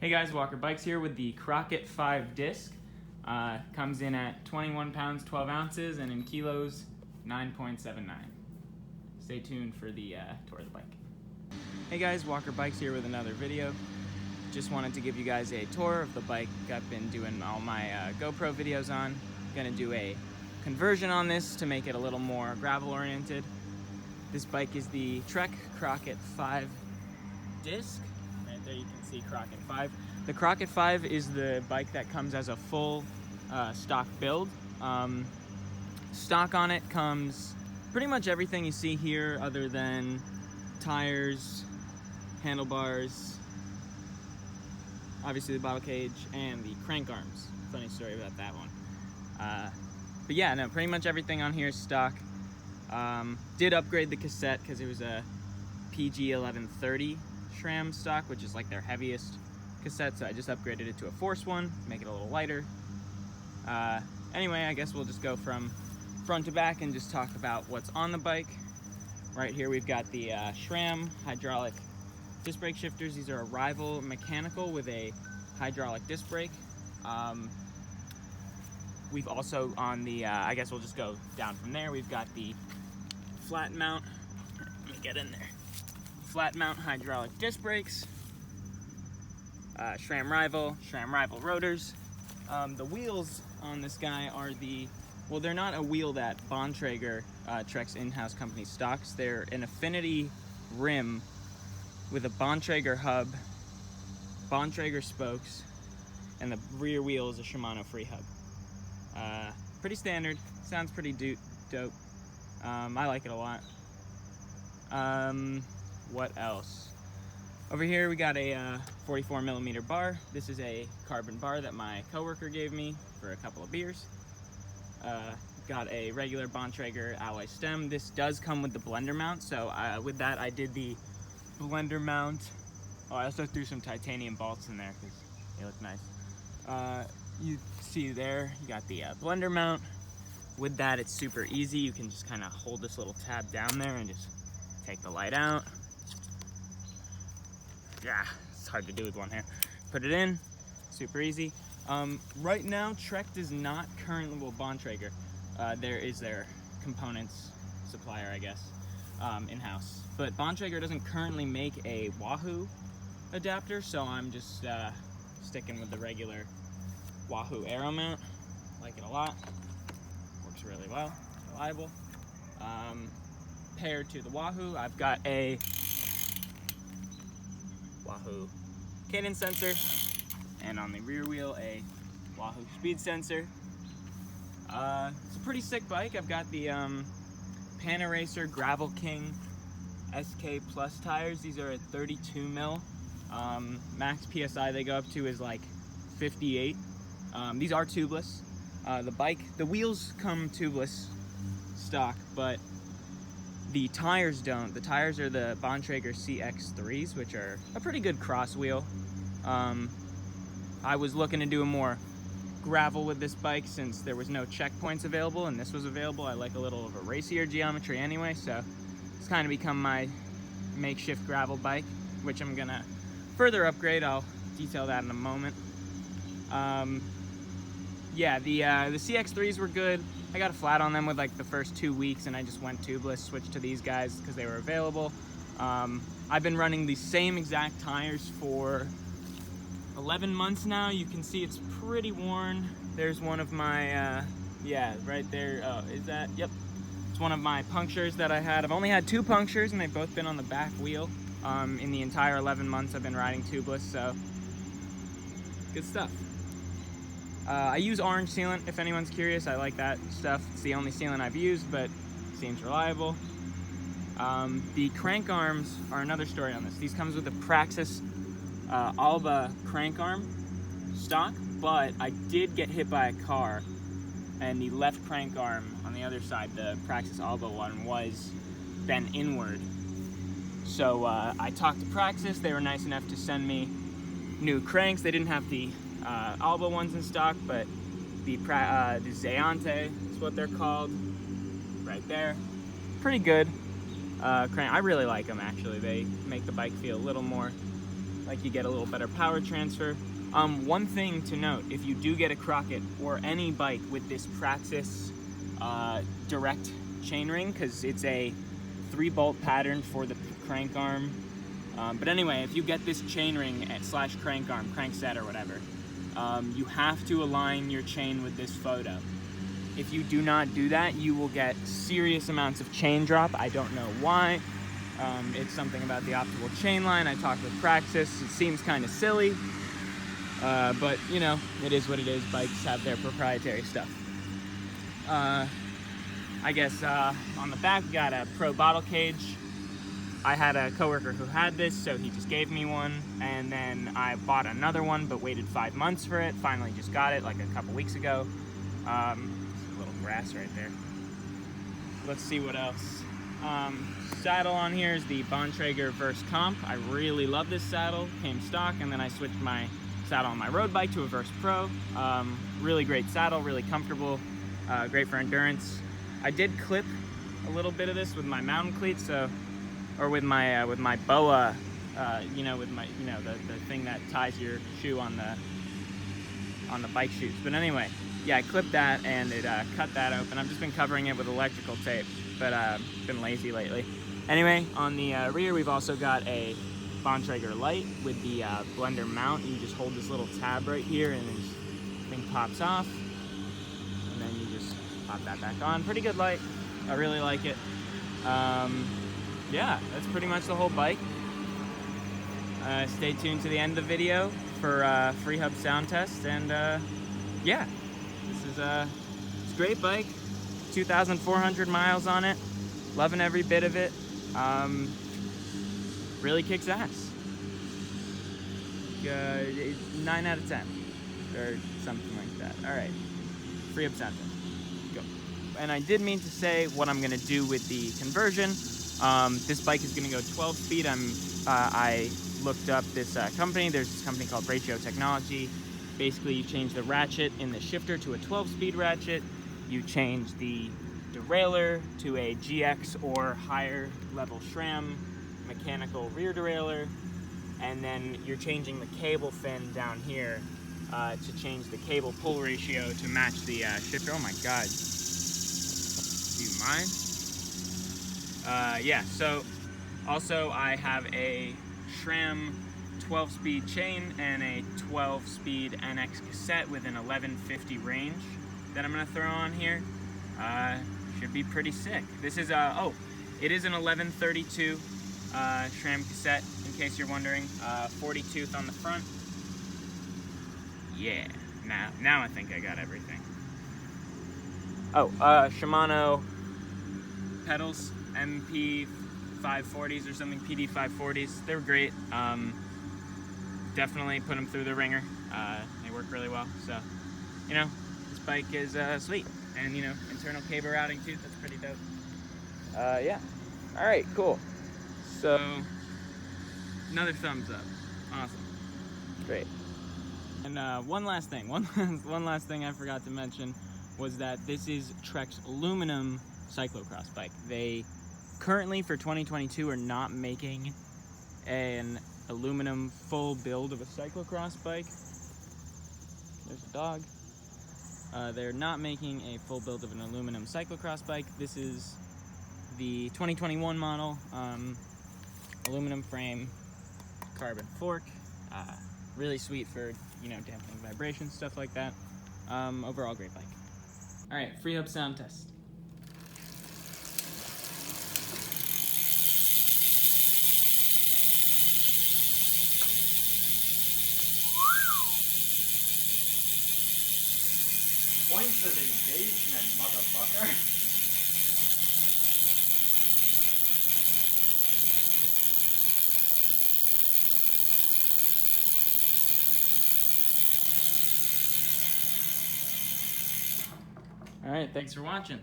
Hey guys, Walker Bikes here with the Crockett 5 disc. Comes in at 21 pounds, 12 ounces, and in kilos, 9.79. Stay tuned for the tour of the bike. Hey guys, Walker Bikes here with another video. Just wanted to give you guys a tour of the bike I've been doing all my GoPro videos on. Gonna do a conversion on this to make it a little more gravel oriented. This bike is the Trek Crockett 5 disc. Right there you can see Crockett 5. The Crockett 5 is the bike that comes as a full stock build. Stock on it comes pretty much everything you see here other than tires, handlebars, obviously the bottle cage, and the crank arms. Funny story about that one. But yeah, no, pretty much everything on here is stock. Did upgrade the cassette because it was a PG 1130 SRAM stock, which is like their heaviest cassette, so I just upgraded it to a Force one, make it a little lighter. Anyway, I guess we'll just go from front to back and just talk about what's on the bike. Right here we've got the SRAM hydraulic disc brake shifters. These are a rival mechanical with a hydraulic disc brake. We've also on the, I guess we'll just go down from there, we've got the flat mount, let me get in there, flat mount hydraulic disc brakes, SRAM Rival rotors. The wheels on this guy are well, they're not a wheel that Bontrager, Trek's in-house company, stocks. They're an Affinity rim with a Bontrager hub, Bontrager spokes, and the rear wheel is a Shimano free hub. Pretty standard, sounds pretty dope. I like it a lot. What else? Over here we got a 44 millimeter bar. This is a carbon bar that my coworker gave me for a couple of beers. Got a regular Bontrager alloy stem. This does come with the blender mount, so with that I did the blender mount. Oh, I also threw some titanium bolts in there because they look nice. You see there, you got the blender mount. With that, it's super easy. You can just kind of hold this little tab down there and just take the light out. Yeah, it's hard to do with one hand. Put it in, super easy. Right now, Trek does not currently, well, Bontrager, there is their components supplier, I guess, in-house. But Bontrager doesn't currently make a Wahoo adapter, so I'm just sticking with the regular Wahoo aero mount. Like it a lot. Works really well, reliable. Paired to the Wahoo, I've got a Wahoo cadence sensor, and on the rear wheel a Wahoo speed sensor. It's a pretty sick bike. I've got the Panaracer Gravel King SK Plus tires. These are at 32 mil. Max PSI they go up to is like 58. These are tubeless. The wheels come tubeless stock, but the tires don't. The tires are the Bontrager CX3s, which are a pretty good cross wheel. I was looking to do a more gravel with this bike since there was no checkpoints available and this was available. I like a little of a racier geometry anyway, so it's kind of become my makeshift gravel bike, which I'm gonna further upgrade. I'll detail that in a moment. Yeah, the CX3s were good. I got a flat on them with like the first 2 weeks and I just went tubeless, switched to these guys because they were available. I've been running the same exact tires for 11 months now. You can see it's pretty worn. There's one of my, yeah, right there. Oh, is that? Yep. It's one of my punctures that I had. I've only had 2 punctures and they've both been on the back wheel in the entire 11 months I've been riding tubeless, so good stuff. I use orange sealant, if anyone's curious. I like that stuff. It's the only sealant I've used, but seems reliable. The crank arms are another story on this. These comes with the Praxis Alba crank arm stock, but I did get hit by a car, and the left crank arm on the other side, the Praxis Alba one, was bent inward. So I talked to Praxis. They were nice enough to send me new cranks. They didn't have the Alba ones in stock, but the Zayante is what they're called, right there. Pretty good crank. I really like them actually. They make the bike feel a little more like you get a little better power transfer. One thing to note, if you do get a Crockett or any bike with this Praxis direct chainring, because it's a 3-bolt pattern for the crank arm. But anyway, if you get this chainring slash crank arm, crankset or whatever, you have to align your chain with this photo. If you do not do that, you will get serious amounts of chain drop. I don't know why. It's something about the optical chain line. I talked with Praxis. It seems kind of silly, but you know, it is what it is. Bikes have their proprietary stuff. I guess on the back, we got a Pro bottle cage. I had a coworker who had this, so he just gave me one, and then I bought another one, but waited 5 months for it. Finally just got it like a couple weeks ago. There's a little grass right there. Let's see what else. Saddle on here is the Bontrager Verse Comp. I really love this saddle. Came stock, and then I switched my saddle on my road bike to a Verse Pro. Really great saddle, really comfortable, great for endurance. I did clip a little bit of this with my mountain cleats, so, or with my BOA, you know, with my, you know, the thing that ties your shoe on the bike shoes. But anyway, yeah, I clipped that and it cut that open. I've just been covering it with electrical tape, but been lazy lately. Anyway, on the rear, we've also got a Bontrager light with the blender mount. You just hold this little tab right here, and this thing pops off, and then you just pop that back on. Pretty good light. I really like it. Yeah, that's pretty much the whole bike. Stay tuned to the end of the video for FreeHub sound test, and yeah, this is it's a great bike. 2,400 miles on it. Loving every bit of it. Really kicks ass. 9 out of 10 or something like that. All right, FreeHub sound test. Go. And I did mean to say what I'm gonna do with the conversion. This bike is gonna go 12 speed. I looked up this company. There's this company called Ratio Technology. Basically, you change the ratchet in the shifter to a 12-speed ratchet. You change the derailleur to a GX or higher level SRAM mechanical rear derailleur, and then you're changing the cable fin down here to change the cable pull ratio to match the shifter. Oh my God. Do you mind? Yeah, so also I have a SRAM 12-speed chain and a 12-speed NX cassette with an 1150 range that I'm gonna throw on here. Should be pretty sick. This is oh, it is an 1132 SRAM cassette, in case you're wondering. 40 tooth on the front. Yeah, now I think I got everything. Oh, Shimano pedals, MP 540s or something, PD 540s. They're great. Definitely put them through the ringer. They work really well. So, you know, this bike is sweet. And, you know, internal cable routing too. That's pretty dope. Yeah. All right, cool. So, another thumbs up. Awesome. Great. And one last thing. One last thing I forgot to mention was that this is Trek's aluminum cyclocross bike. They currently, for 2022, are not making an aluminum full build of a cyclocross bike. There's a dog. They're not making a full build of an aluminum cyclocross bike. This is the 2021 model, aluminum frame, carbon fork. Really sweet for, you know, dampening vibrations, stuff like that. Overall, great bike. All right, FreeHub sound test. Points of engagement, motherfucker. All right, thanks for watching.